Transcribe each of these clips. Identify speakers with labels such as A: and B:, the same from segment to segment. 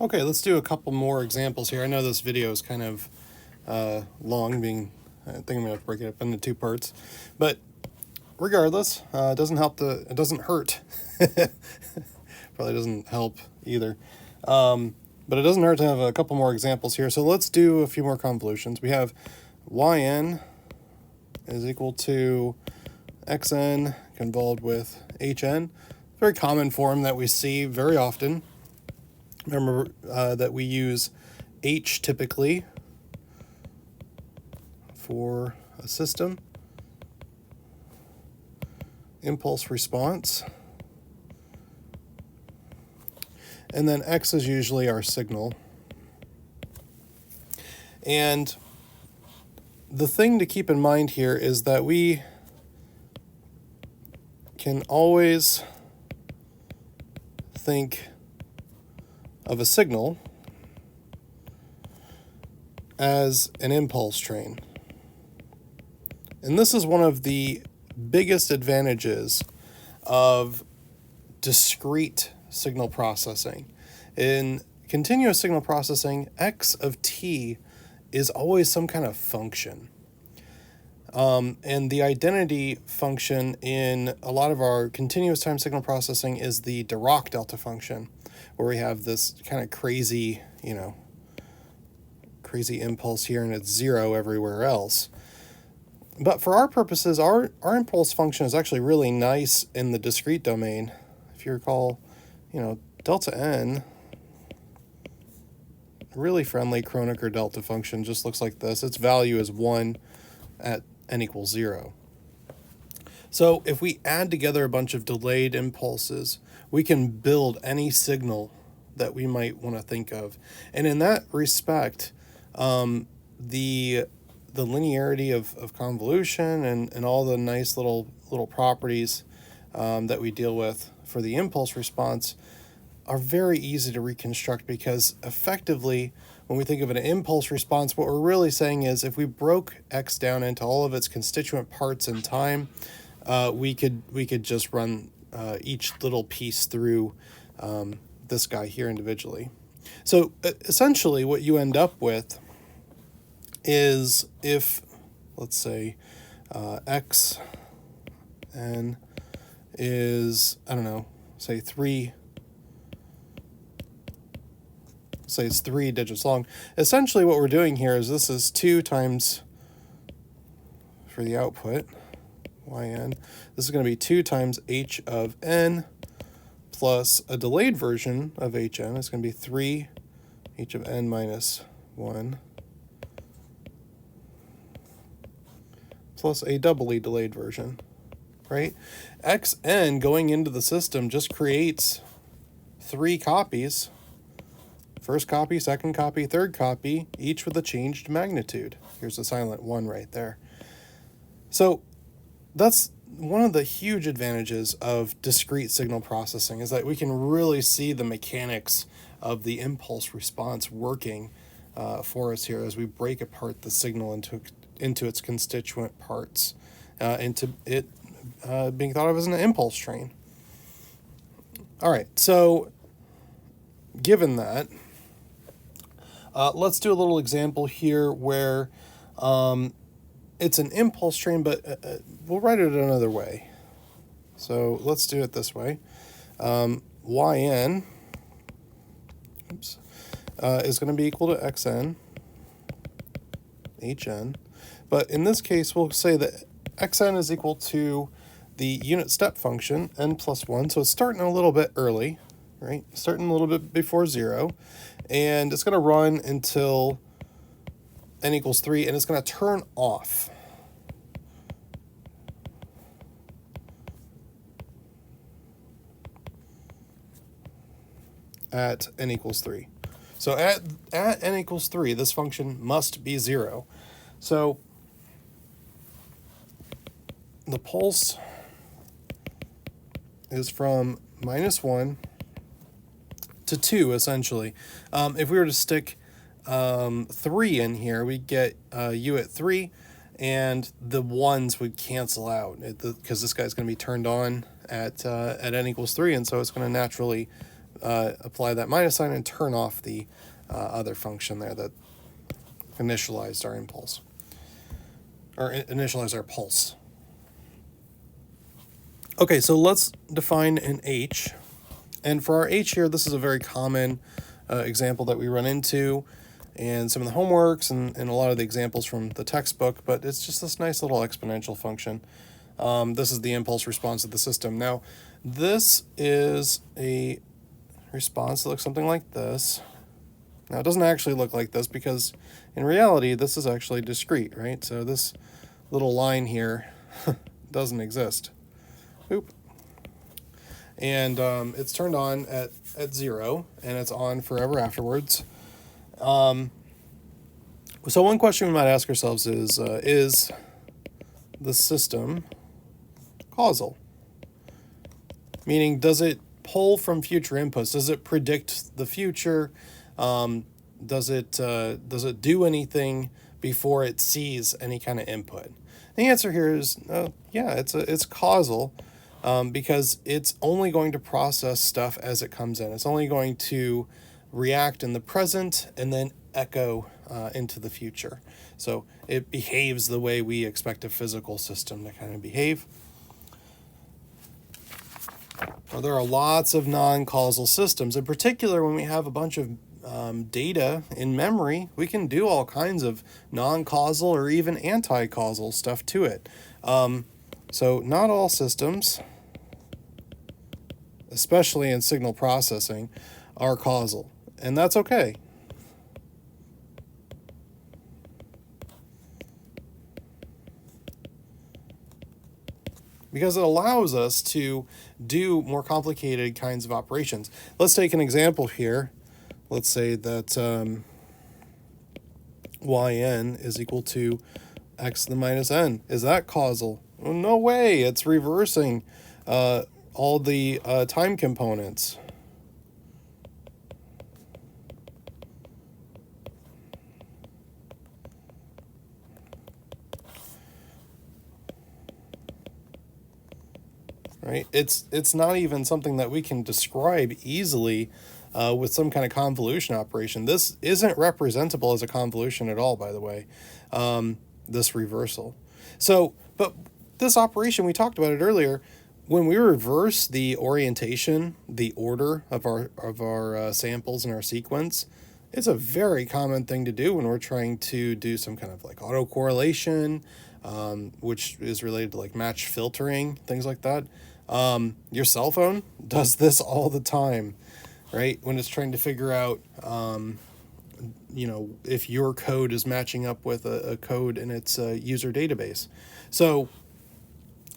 A: Okay, let's do a couple more examples here. I know this video is kind of long, I think I'm gonna have to break it up into two parts, but regardless, it doesn't hurt. Probably doesn't help either. But it doesn't hurt to have a couple more examples here. So let's do a few more convolutions. We have yn is equal to xn convolved with hn. Very common form that we see very often. Remember that we use h typically for a system. Impulse response. And then x is usually our signal. And the thing to keep in mind here is that we can always think of a signal as an impulse train. And this is one of the biggest advantages of discrete signal processing. In continuous signal processing, x of t is always some kind of function. And the identity function in a lot of our continuous time signal processing is the Dirac delta function, where we have this kind of crazy impulse here and it's zero everywhere else. But for our purposes, our impulse function is actually really nice in the discrete domain. If you recall, delta n, really friendly Kronecker delta function, just looks like this. Its value is 1 at n equals 0. So if we add together a bunch of delayed impulses, we can build any signal that we might want to think of. And in that respect, the linearity of convolution and all the nice little properties that we deal with for the impulse response are very easy to reconstruct, because effectively, when we think of an impulse response, what we're really saying is if we broke x down into all of its constituent parts in time, we could just run each little piece through this guy here individually. So essentially what you end up with is, if, let's say, x n is, say it's 3 digits long. Essentially what we're doing here is this is 2 times, for the output, yn, this is going to be 2 times h of n plus a delayed version of hn. It's going to be 3 h of n minus 1 plus a doubly delayed version, right? xn going into the system just creates 3 copies. First copy, second copy, third copy, each with a changed magnitude. Here's the silent 1 right there. So that's one of the huge advantages of discrete signal processing, is that we can really see the mechanics of the impulse response working for us here as we break apart the signal into its constituent parts, into it being thought of as an impulse train. All right, so given that, let's do a little example here where it's an impulse train, but we'll write it another way. So let's do it this way. Yn is going to be equal to xn, hn. But in this case, we'll say that xn is equal to the unit step function, n plus 1. So it's starting a little bit early, right? Starting a little bit before 0. And it's going to run until n equals 3, and it's going to turn off. At n equals 3. So at n equals 3, this function must be 0. So the pulse is from -1 to 2, essentially. If we were to stick 3 in here, we'd get u at 3, and the 1s would cancel out because this guy's going to be turned on at n equals 3, and so it's going to naturally apply that minus sign and turn off the other function there that initialized our impulse, or initialized our pulse. Okay, so let's define an H. And for our H here, this is a very common example that we run into in some of the homeworks and a lot of the examples from the textbook, but it's just this nice little exponential function. This is the impulse response of the system. Now, this is a response that looks something like this. Now, it doesn't actually look like this because in reality, this is actually discrete, right? So this little line here doesn't exist. Oop. And it's turned on at 0, and it's on forever afterwards. So one question we might ask ourselves is the system causal? Meaning, does it pull from future inputs? Does it predict the future? Does it do anything before it sees any kind of input? The answer here is yeah, it's causal. Because it's only going to process stuff as it comes in. It's only going to react in the present and then echo into the future. So it behaves the way we expect a physical system to kind of behave. Well, there are lots of non-causal systems. In particular, when we have a bunch of data in memory, we can do all kinds of non-causal or even anti-causal stuff to it. So not all systems, especially in signal processing, are causal, and that's okay. Because it allows us to do more complicated kinds of operations. Let's take an example here. Let's say that yn is equal to x to the minus n. Is that causal? Well, no way. It's reversing all the time components. Right? It's not even something that we can describe easily with some kind of convolution operation. This isn't representable as a convolution at all, by the way, this reversal. So, but this operation, we talked about it earlier, when we reverse the orientation, the order of our samples in our sequence, it's a very common thing to do when we're trying to do some kind of like autocorrelation, which is related to like match filtering, things like that. Your cell phone does this all the time, right? When it's trying to figure out, if your code is matching up with a code in its user database. So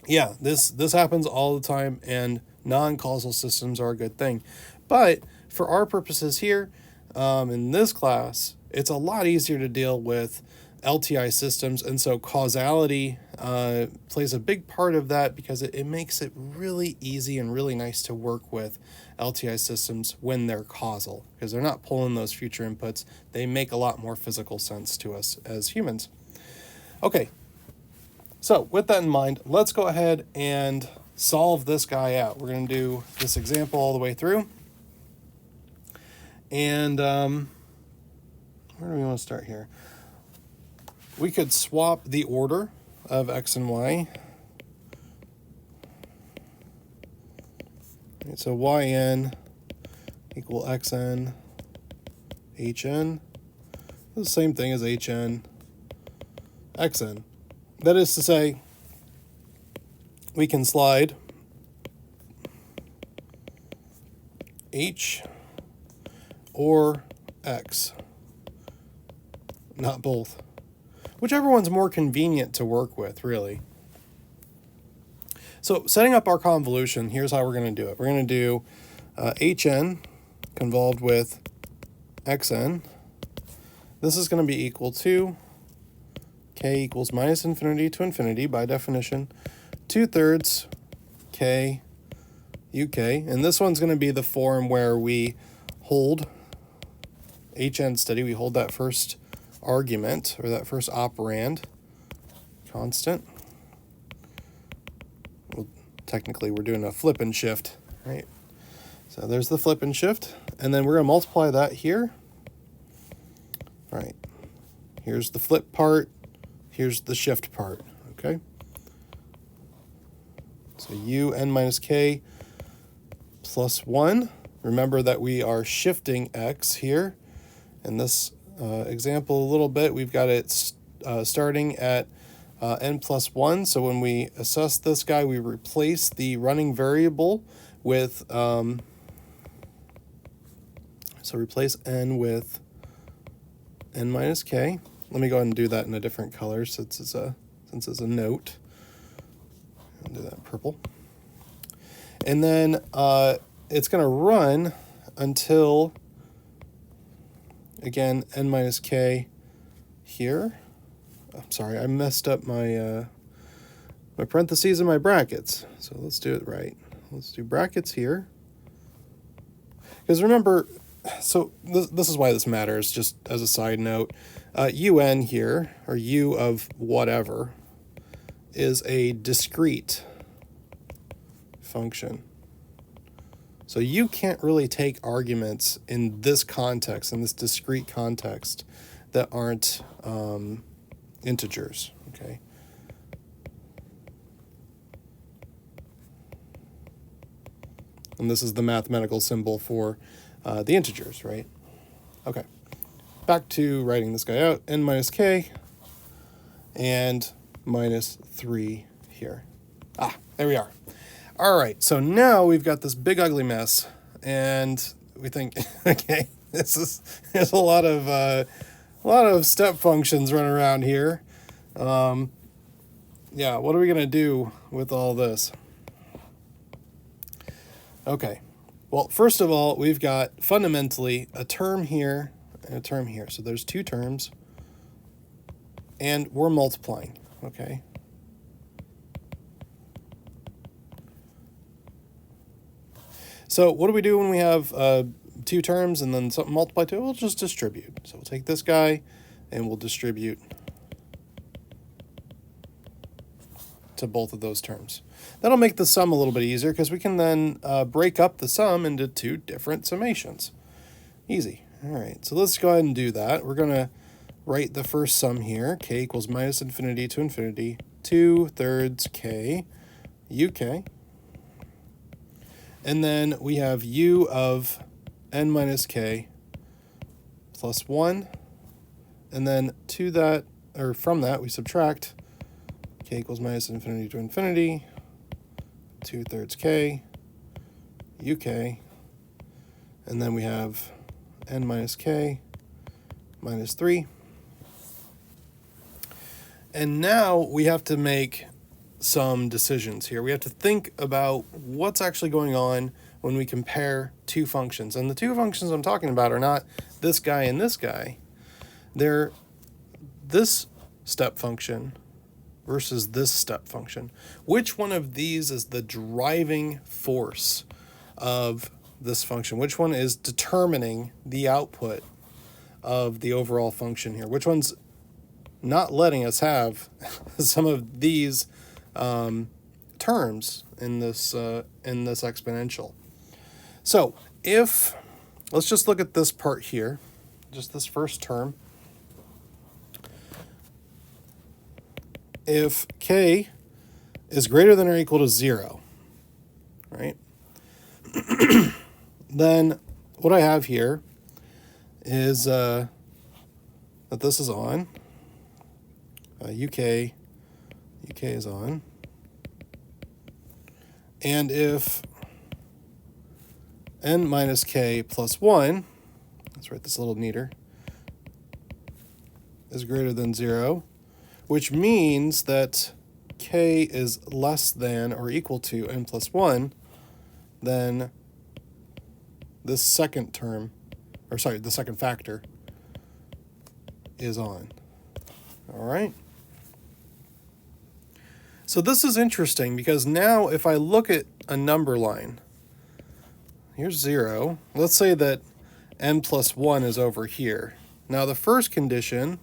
A: yeah, this happens all the time, and non-causal systems are a good thing. But for our purposes here, in this class, it's a lot easier to deal with LTI systems, and so causality plays a big part of that because it makes it really easy and really nice to work with LTI systems when they're causal, because they're not pulling those future inputs. They make a lot more physical sense to us as humans. Okay. So with that in mind, let's go ahead and solve this guy out. We're going to do this example all the way through. And where do we want to start here? We could swap the order of x and y. Right, so yn equal xn hn. The same thing as hn xn. That is to say, we can slide h or x, not both. Whichever one's more convenient to work with, really. So setting up our convolution, here's how we're going to do it. We're going to do hn convolved with xn. This is going to be equal to k equals minus infinity to infinity, by definition, 2/3 k uk. And this one's going to be the form where we hold hn steady. We hold that first argument, or that first operand, constant. Well, technically, we're doing a flip and shift, right? So there's the flip and shift, and then we're going to multiply that here. All right, here's the flip part, here's the shift part, okay? So u n minus k plus 1. Remember that we are shifting x here. In this example a little bit, we've got it starting at n plus 1. So when we assess this guy, we replace the running variable with, so replace n with n minus k. Let me go ahead and do that in a different color since it's a note. I'll do that purple. And then it's going to run until, again, n minus k here. I'm sorry, I messed up my my parentheses and my brackets. So let's do it right. Let's do brackets here. Because remember, so this is why this matters, just as a side note. Un here, or u of whatever, is a discrete function. So you can't really take arguments in this context, in this discrete context, that aren't integers, okay? And this is the mathematical symbol for the integers, right? Okay, back to writing this guy out, n minus k and minus 3 here. Ah, there we are. All right, so now we've got this big ugly mess, and we think, okay, there's a lot of step functions running around here. Yeah, what are we gonna do with all this? Okay, well, first of all, we've got fundamentally a term here and a term here. So there's two terms, and we're multiplying, okay? So what do we do when we have two terms and then something multiplied to it? We'll just distribute. So we'll take this guy and we'll distribute to both of those terms. That'll make the sum a little bit easier because we can then break up the sum into two different summations. Easy. All right, so let's go ahead and do that. We're going to write the first sum here. K equals minus infinity to infinity, 2/3 k uk. And then we have u of n minus k plus 1. And then to that, or from that, we subtract k equals minus infinity to infinity, 2/3 k uk. And then we have n minus k minus 3. And now we have to make some decisions here. We have to think about what's actually going on when we compare two functions. And the two functions I'm talking about are not this guy and this guy. They're this step function versus this step function. Which one of these is the driving force of this function? Which one is determining the output of the overall function here? Which one's not letting us have some of these terms in this exponential? So if, let's just look at this part here, just this first term. If k is greater than or equal to 0, right, then what I have here is that this is on, UK is on, and if n minus k plus 1, let's write this a little neater, is greater than 0, which means that k is less than or equal to n plus 1, then this second term, or sorry, the second factor is on. All right. So this is interesting because now if I look at a number line, here's 0. Let's say that n plus 1 is over here. Now the first condition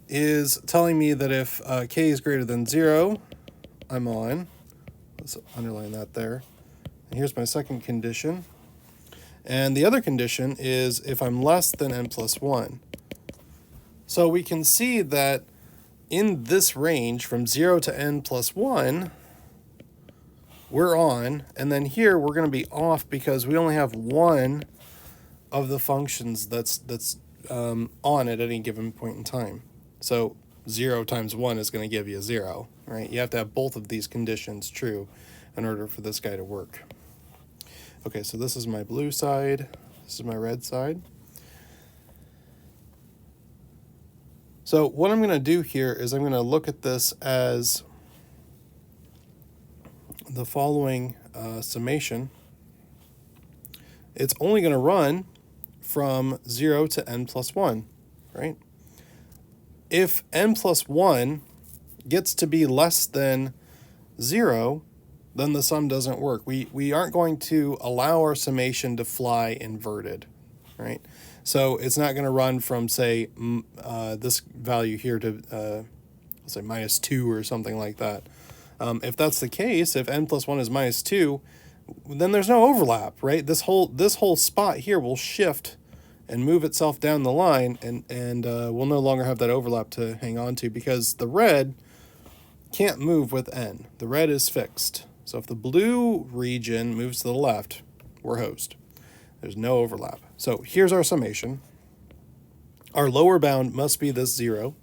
A: is telling me that if k is greater than 0, I'm on. Let's underline that there. And here's my second condition. And the other condition is if I'm less than n plus 1. So we can see that in this range from 0 to n plus 1, we're on. And then here we're going to be off because we only have one of the functions that's on at any given point in time. So 0 times 1 is going to give you 0, right? You have to have both of these conditions true in order for this guy to work. Okay, so this is my blue side, this is my red side. So what I'm going to do here is I'm going to look at this as the following summation. It's only going to run from 0 to n plus 1, right? If n plus 1 gets to be less than 0, then the sum doesn't work. We aren't going to allow our summation to fly inverted, right? So it's not going to run from, say, this value here to, let's say, minus 2 or something like that. If that's the case, if n plus 1 is minus 2, then there's no overlap, right? This whole spot here will shift and move itself down the line, and we'll no longer have that overlap to hang on to because the red can't move with n. The red is fixed. So if the blue region moves to the left, we're host. There's no overlap. So here's our summation. Our lower bound must be this 0.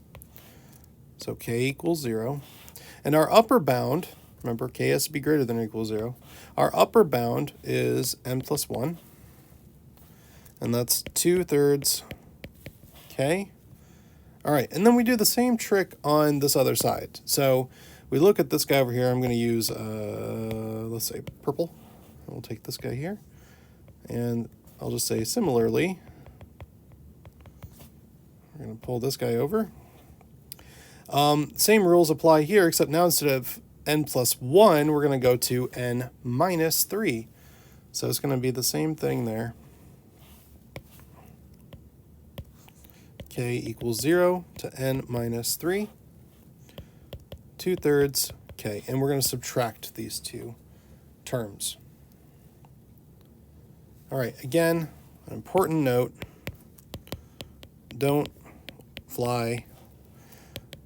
A: So k equals 0. And our upper bound, remember k has to be greater than or equal to 0. Our upper bound is n plus 1. And that's 2/3 k. All right, and then we do the same trick on this other side. So we look at this guy over here. I'm going to use, let's say, purple. We'll take this guy here. And I'll just say similarly, we're going to pull this guy over. Same rules apply here, except now instead of n plus 1, we're going to go to n minus 3. So it's going to be the same thing there. K equals 0 to n minus 3. 2/3 k. And we're going to subtract these two terms. All right, again, an important note. Don't fly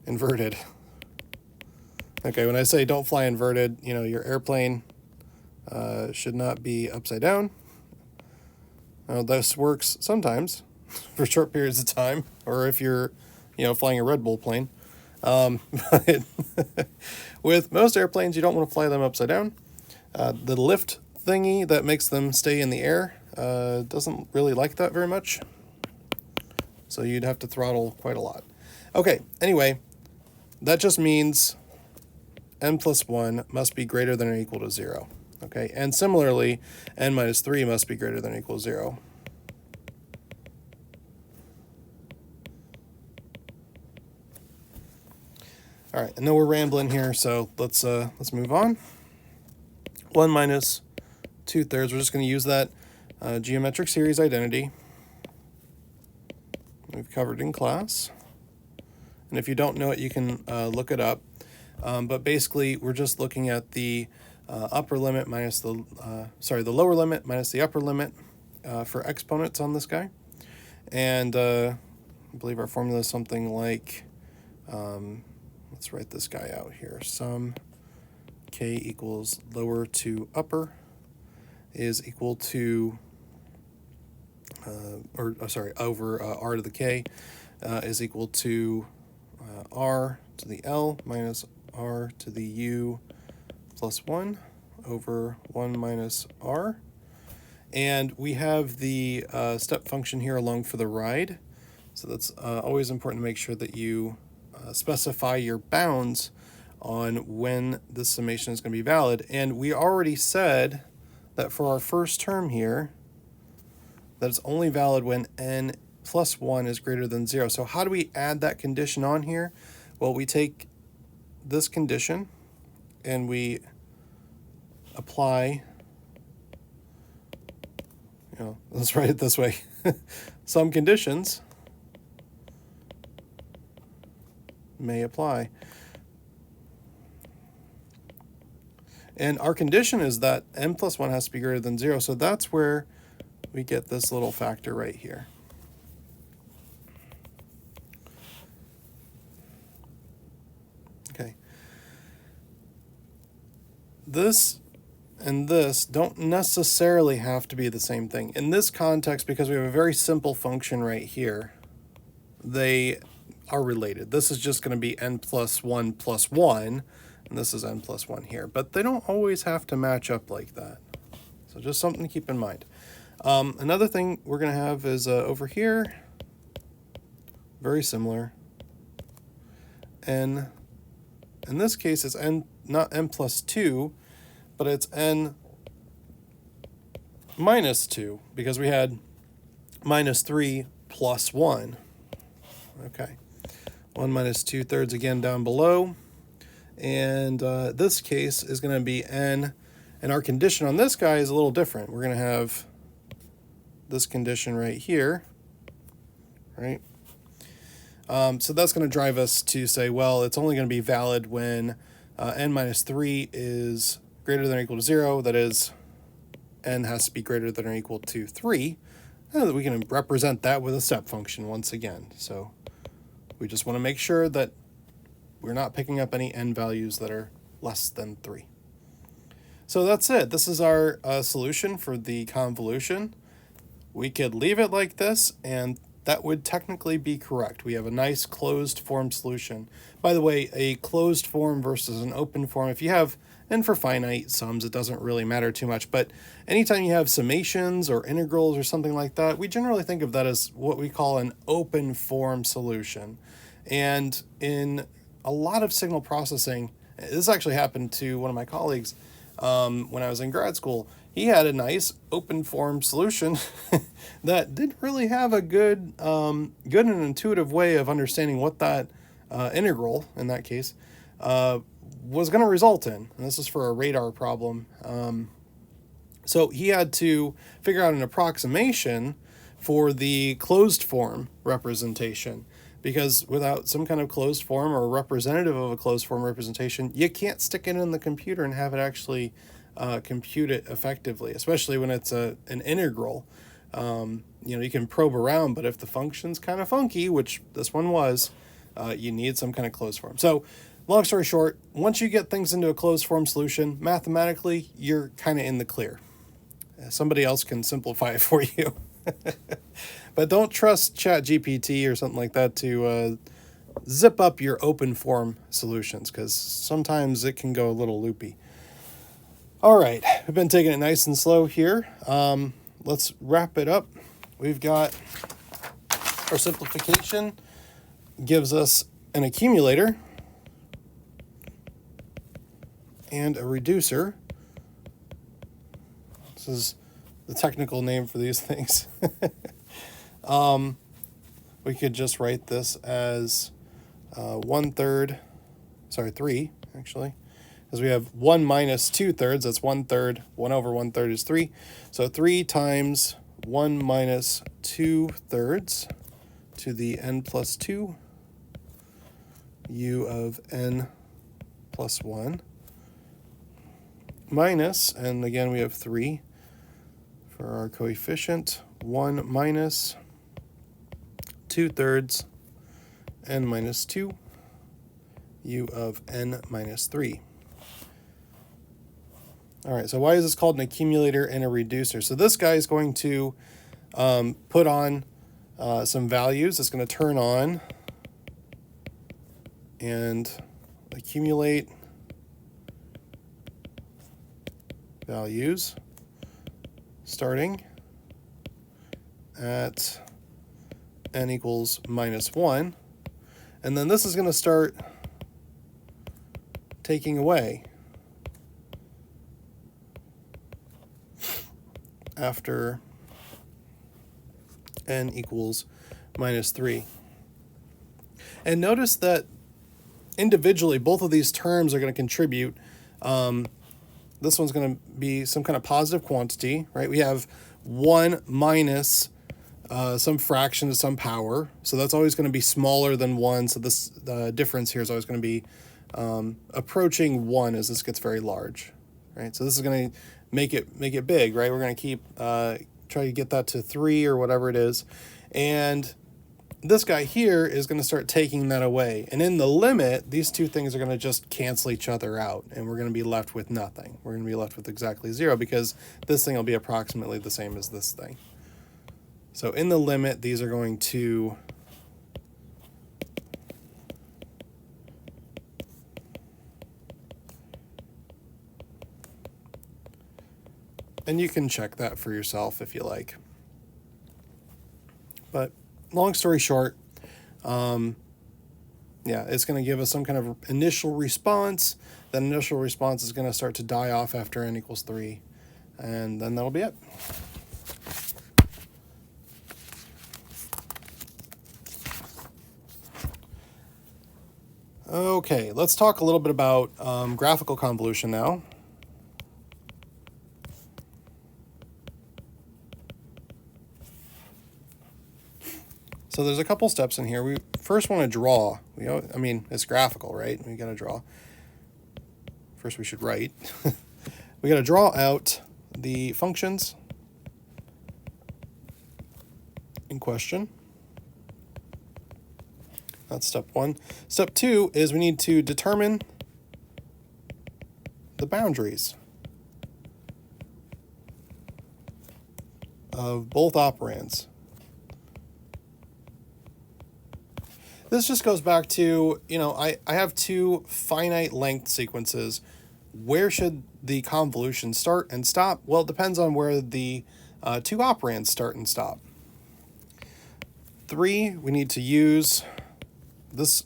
A: inverted. Okay, when I say don't fly inverted, you know, your airplane should not be upside down. Now, this works sometimes for short periods of time, or if you're, you know, flying a Red Bull plane. But with most airplanes, you don't want to fly them upside down. The lift thingy that makes them stay in the air doesn't really like that very much. So you'd have to throttle quite a lot. Okay, anyway, that just means n plus 1 must be greater than or equal to 0. Okay, and similarly, n minus 3 must be greater than or equal to 0. All right, I know we're rambling here, so let's move on. 1 minus 2/3, we're just going to use that geometric series identity we've covered in class. And if you don't know it, you can look it up. But basically, we're just looking at the upper limit minus the, the lower limit minus the upper limit for exponents on this guy. And I believe our formula is something like, let's write this guy out here. Sum k equals lower to upper is equal to, over r to the k is equal to r to the l minus r to the u plus 1 over 1 minus r. And we have the step function here along for the ride. So that's always important to make sure that you specify your bounds on when this summation is going to be valid. And we already said that for our first term here, that it's only valid when n plus 1 is greater than 0. So how do we add that condition on here? Well, we take this condition and we apply, let's write it this way, some conditions may apply. And our condition is that n plus 1 has to be greater than 0, so that's where we get this little factor right here. Okay. This and this don't necessarily have to be the same thing. In this context, because we have a very simple function right here, they are related. This is just going to be n plus 1 plus 1, and this is n plus 1 here. But they don't always have to match up like that. So just something to keep in mind. Another thing we're going to have is over here, very similar. N, in this case, it's n, not n plus 2, but it's n minus 2, because we had minus 3 plus 1. Okay. 1 minus 2/3 again down below. And this case is going to be n, and our condition on this guy is a little different. We're going to have this condition right here, right? So that's going to drive us to say, well, it's only going to be valid when n minus 3 is greater than or equal to 0. That is, n has to be greater than or equal to 3. And we can represent that with a step function once again. So we just want to make sure that we're not picking up any n values that are less than 3. So that's it. This is our solution for the convolution. We could leave it like this, and that would technically be correct. We have a nice closed form solution. By the way, a closed form versus an open form, if you have, and for finite sums, it doesn't really matter too much, but anytime you have summations or integrals or something like that, we generally think of that as what we call an open form solution. And in a lot of signal processing, this actually happened to one of my colleagues when I was in grad school. He had a nice open form solution that didn't really have a good and intuitive way of understanding what that integral, in that case, was going to result in. And this is for a radar problem. So he had to figure out an approximation for the closed form representation, because without some kind of closed form or representative of a closed form representation, you can't stick it in the computer and have it actually compute it effectively, especially when it's an integral. You can probe around, but if the function's kind of funky, which this one was, you need some kind of closed form. So long story short, once you get things into a closed form solution, mathematically, you're kind of in the clear. Somebody else can simplify it for you. But don't trust ChatGPT or something like that to zip up your open form solutions, because sometimes it can go a little loopy. All right, we've been taking it nice and slow here. Let's wrap it up. We've got our simplification gives us an accumulator and a reducer. This is the technical name for these things. We could just write this as 3 actually, because we have 1 minus 2/3, that's 1/3, 1 over 1/3 is 3. So 3 times 1 minus 2/3 to the n plus 2 u of n plus 1 minus, and again we have 3 for our coefficient, 1 minus 2/3 n minus 2 u of n minus 3. All right, so why is this called an accumulator and a reducer? So this guy is going to put on some values. It's going to turn on and accumulate values starting at n equals minus 1. And then this is going to start taking away after n equals minus 3. And notice that individually, both of these terms are going to contribute. This one's going to be some kind of positive quantity, right? We have 1 minus some fraction to some power. So that's always going to be smaller than 1. So this difference here is always going to be approaching 1 as this gets very large, right? So this is going to make it big, right? We're going to keep try to get that to 3 or whatever it is, and this guy here is going to start taking that away. And in the limit, these two things are going to just cancel each other out, and we're going to be left with nothing. We're going to be left with exactly 0 because this thing will be approximately the same as this thing. So in the limit, these are going to and you can check that for yourself if you like. But long story short, yeah, it's going to give us some kind of initial response. That initial response is going to start to die off after n equals 3, and then that'll be it. Okay, let's talk a little bit about graphical convolution now. So there's a couple steps in here. We first want to draw. I mean, it's graphical, right? We got to draw. First, we should write. We got to draw out the functions in question. That's step 1. Step 2 is we need to determine the boundaries of both operands. This just goes back to, I have two finite length sequences. Where should the convolution start and stop? Well, it depends on where the two operands start and stop. 3, we need to use this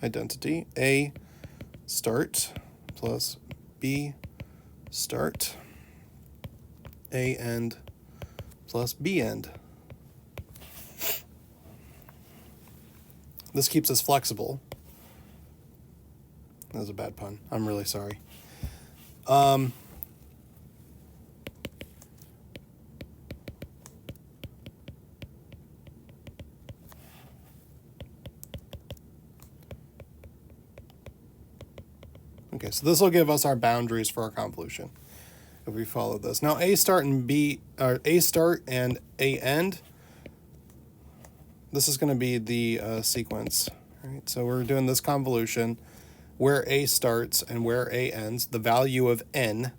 A: identity, A start plus B start, A end plus B end. This keeps us flexible. That was a bad pun. I'm really sorry. Okay, so this will give us our boundaries for our convolution if we follow this. Now, A start and A start and A end. This is going to be the sequence. Right? So we're doing this convolution where A starts and where A ends. The value of n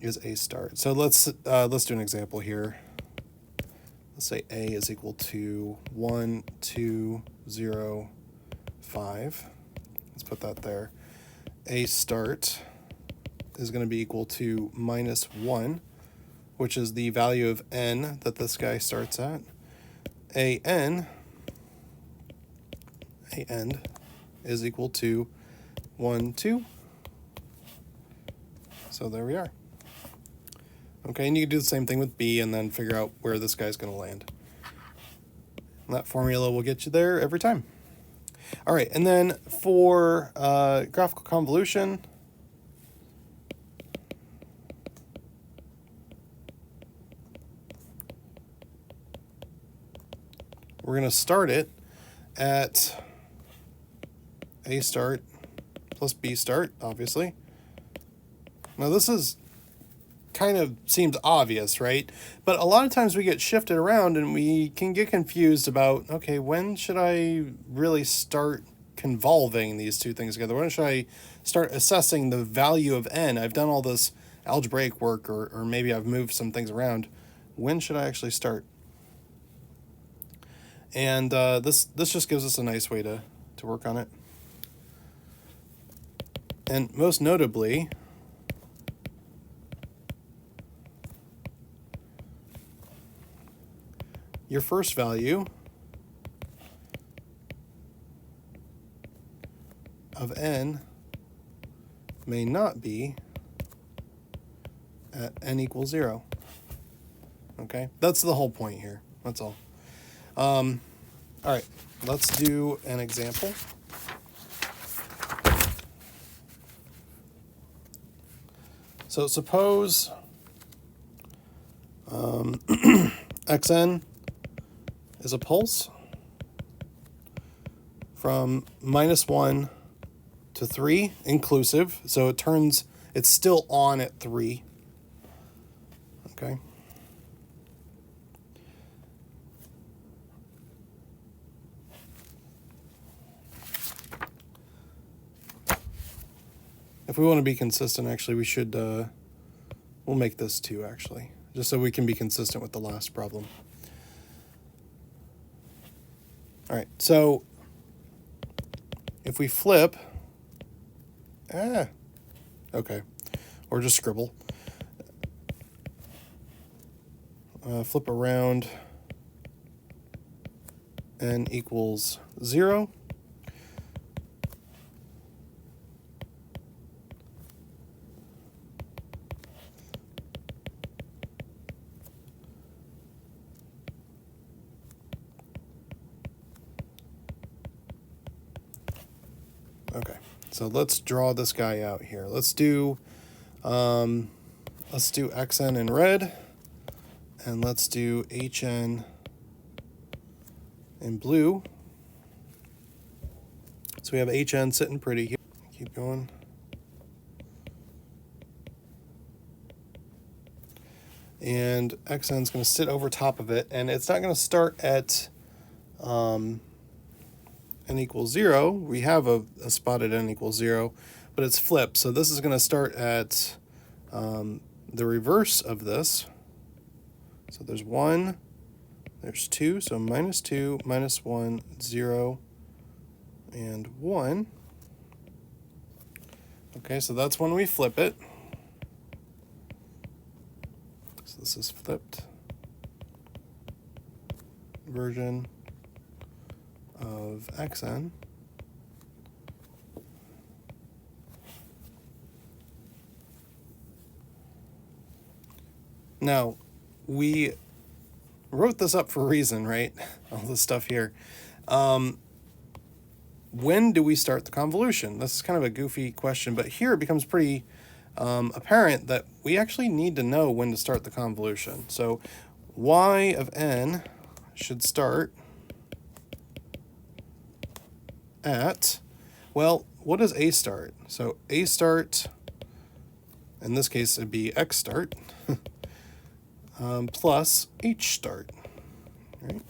A: is A start. So let's do an example here. Let's say A is equal to 1, 2, 0, 5. Let's put that there. A start is going to be equal to -1, which is the value of n that this guy starts at. A end is equal to 1, 2. So there we are. Okay, and you can do the same thing with B and then figure out where this guy's going to land. And that formula will get you there every time. All right, and then for graphical convolution, we're going to start it at A start plus B start, obviously. Now this is kind of seems obvious, right? But a lot of times we get shifted around and we can get confused about, okay, when should I really start convolving these two things together? When should I start assessing the value of n? I've done all this algebraic work, or maybe I've moved some things around. When should I actually start? And this just gives us a nice way to work on it. And most notably, your first value of n may not be at n equals 0. Okay, that's the whole point here. That's all. All right, let's do an example. So suppose xn is a pulse from -1 to 3 inclusive. So it it's still on at 3. Okay. If we want to be consistent, actually, we should, we'll make this 2, actually, just so we can be consistent with the last problem. All right, so if we flip, okay, or just scribble, flip around, n equals 0. Okay, so let's draw this guy out here. Let's do xn in red, and let's do hn in blue. So we have hn sitting pretty here. Keep going. And xn is going to sit over top of it, and it's not going to start at n equals 0. We have a spot at n equals 0, but it's flipped. So this is going to start at the reverse of this. So there's 1, there's 2, so -2, -1, 0, and 1. Okay, so that's when we flip it. So this is flipped version of xn. Now, we wrote this up for a reason, right? All this stuff here. When do we start the convolution? This is kind of a goofy question, but here it becomes pretty apparent that we actually need to know when to start the convolution. So y of n should start at, well, what is a start? So a start, in this case, it'd be x start plus h start. Right?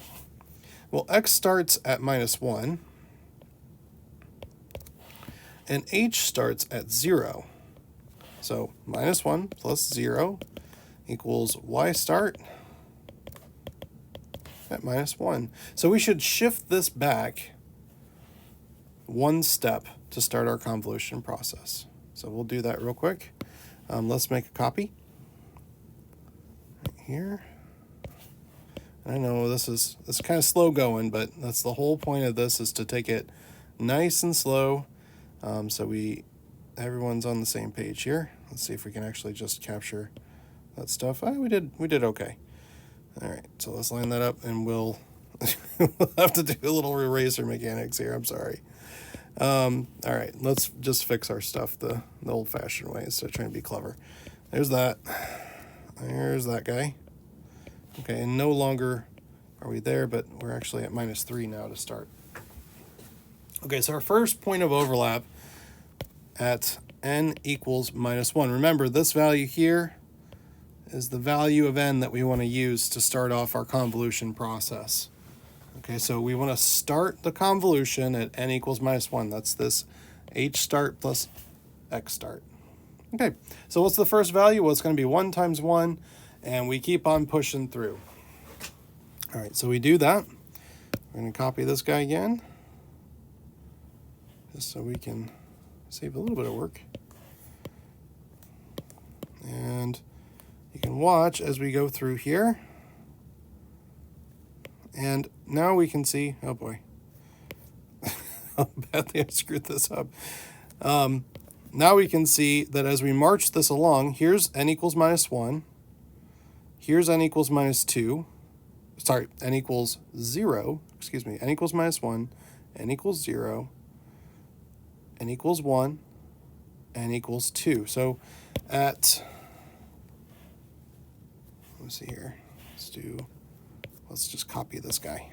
A: Well, x starts at -1, and h starts at 0. So -1 plus 0 equals y start at -1. So we should shift this back 1 step to start our convolution process. So we'll do that real quick. Let's make a copy right here. I know this is kind of slow going, but that's the whole point of this, is to take it nice and slow, so everyone's on the same page here. Let's see if we can actually just capture that stuff. We did okay. All right, so let's line that up, and we'll we'll have to do a little eraser mechanics here. I'm sorry. All right, let's just fix our stuff the old-fashioned way instead of trying to be clever. There's that. There's that guy. Okay, and no longer are we there, but we're actually at -3 now to start. Okay, so our first point of overlap at n equals -1. Remember, this value here is the value of n that we want to use to start off our convolution process. Okay, so we want to start the convolution at n equals -1. That's this h start plus x start. Okay, so what's the first value? Well, it's going to be 1 times 1, and we keep on pushing through. All right, so we do that. We're going to copy this guy again, just so we can save a little bit of work. And you can watch as we go through here. And now we can see, oh boy, how badly I screwed this up. Now we can see that as we march this along, here's n equals -1. Here's n equals -2. Sorry, n equals 0. Excuse me, n equals -1, n equals 0, n equals 1, n equals 2. So at, let's see here, let's just copy this guy.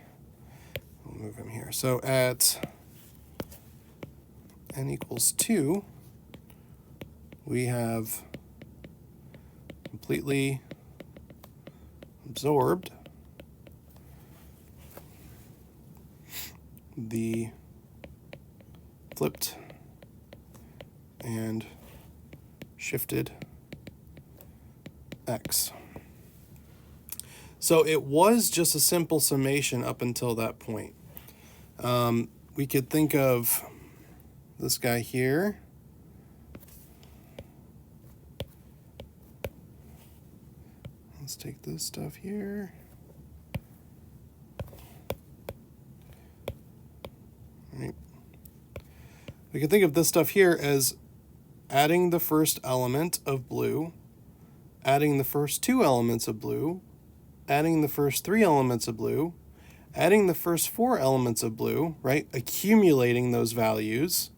A: We'll move him here. So at n equals 2, we have completely absorbed the flipped and shifted x. So it was just a simple summation up until that point. We could think of this guy here. Let's take this stuff here. Right. We could think of this stuff here as adding the first element of blue, adding the first two elements of blue, adding the first three elements of blue, adding the first four elements of blue, right? Accumulating those values.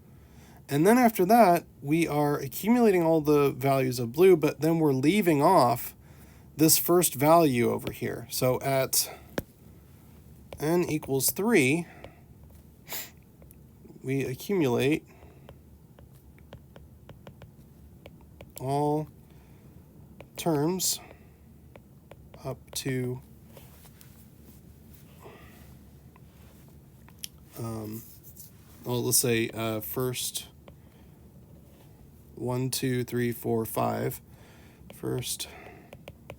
A: And then after that, we are accumulating all the values of blue, but then we're leaving off this first value over here. So at n equals 3, we accumulate all terms up to well, let's say first 1, 2, 3, 4, 5, first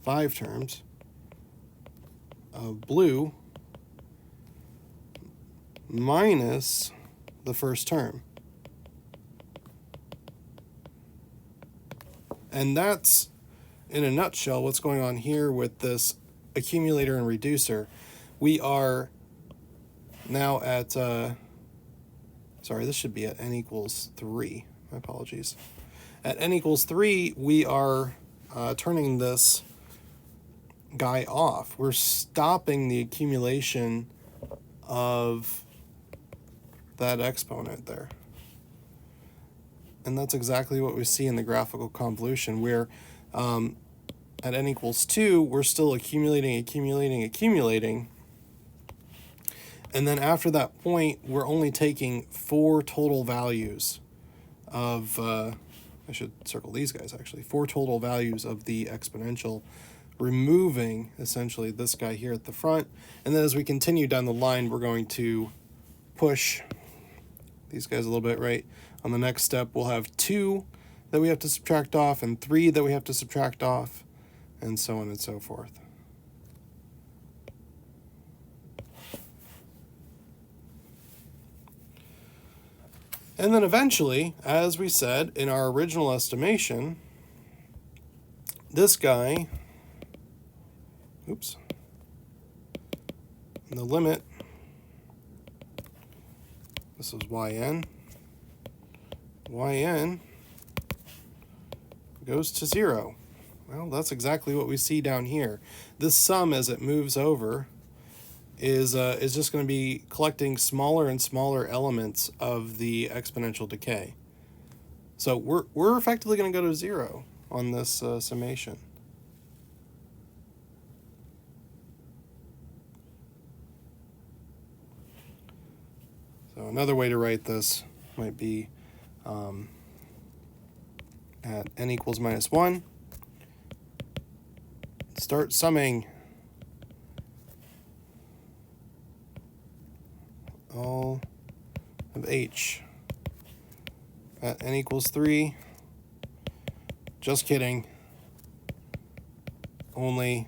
A: 5 terms of blue minus the first term. And that's, in a nutshell, what's going on here with this accumulator and reducer. We are now at, sorry, this should be at n equals 3. My apologies. At n equals 3, we are turning this guy off. We're stopping the accumulation of that exponent there. And that's exactly what we see in the graphical convolution, where at n equals 2, we're still accumulating. And then after that point, we're only taking 4 total values of, I should circle these guys actually, 4 total values of the exponential, removing essentially this guy here at the front. And then as we continue down the line, we're going to push these guys a little bit, right? On the next step, we'll have 2 that we have to subtract off and 3 that we have to subtract off, and so on and so forth. And then eventually, as we said in our original estimation, this guy, oops, the limit, this is yn goes to 0. Well, that's exactly what we see down here. This sum, as it moves over, is just going to be collecting smaller and smaller elements of the exponential decay. So we're effectively going to go to 0 on this summation. So another way to write this might be at n equals -1, start summing all of h at n equals 3. Just kidding. Only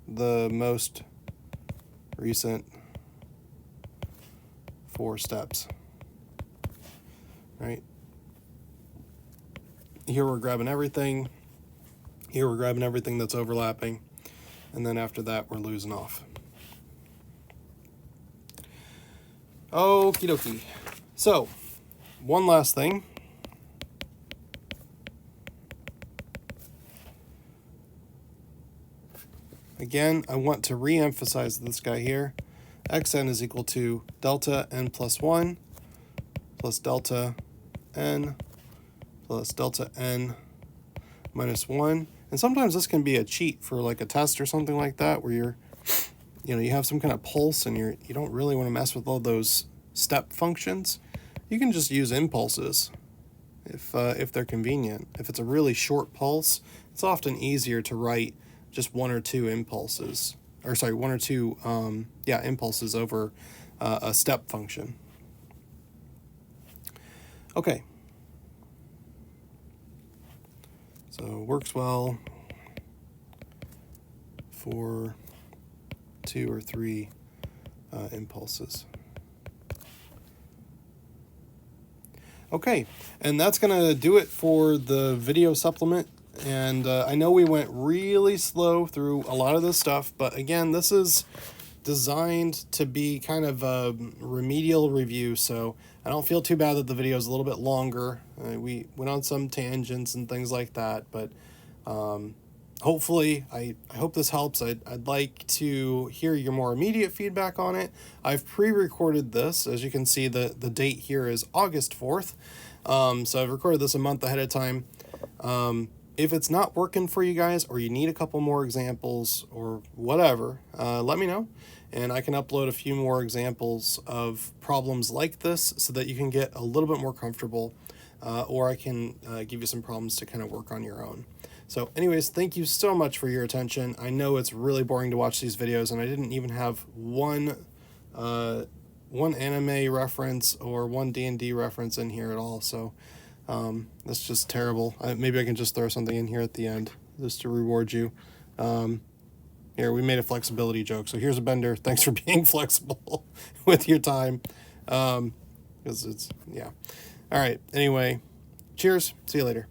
A: the most recent 4 steps. Right? Here we're grabbing everything. Here we're grabbing everything that's overlapping. And then after that, we're losing off. Okie dokie. So, one last thing. Again, I want to re-emphasize this guy here. Xn is equal to delta n plus 1 plus delta n plus delta n minus 1. And sometimes this can be a cheat for like a test or something like that, where you have some kind of pulse and you don't really want to mess with all those step functions. You can just use impulses if they're convenient. If it's a really short pulse, it's often easier to write just one or two impulses, or sorry, one or two impulses over a step function. Okay. So works well for 2 or 3 impulses. Okay, and that's going to do it for the video supplement. And I know we went really slow through a lot of this stuff, but again, this is designed to be kind of a remedial review, so I don't feel too bad that the video is a little bit longer. We went on some tangents and things like that, but hopefully, I hope this helps. I'd like to hear your more immediate feedback on it. I've pre-recorded this. As you can see, the date here is August 4th. So I've recorded this a month ahead of time. If it's not working for you guys, or you need a couple more examples or whatever, let me know. And I can upload a few more examples of problems like this so that you can get a little bit more comfortable, or I can give you some problems to kind of work on your own. So anyways, thank you so much for your attention. I know it's really boring to watch these videos, and I didn't even have one anime reference or one D&D reference in here at all. So that's just terrible. Maybe I can just throw something in here at the end just to reward you. Here, we made a flexibility joke. So here's a bender. Thanks for being flexible with your time. Because it's, yeah. All right. Anyway, cheers. See you later.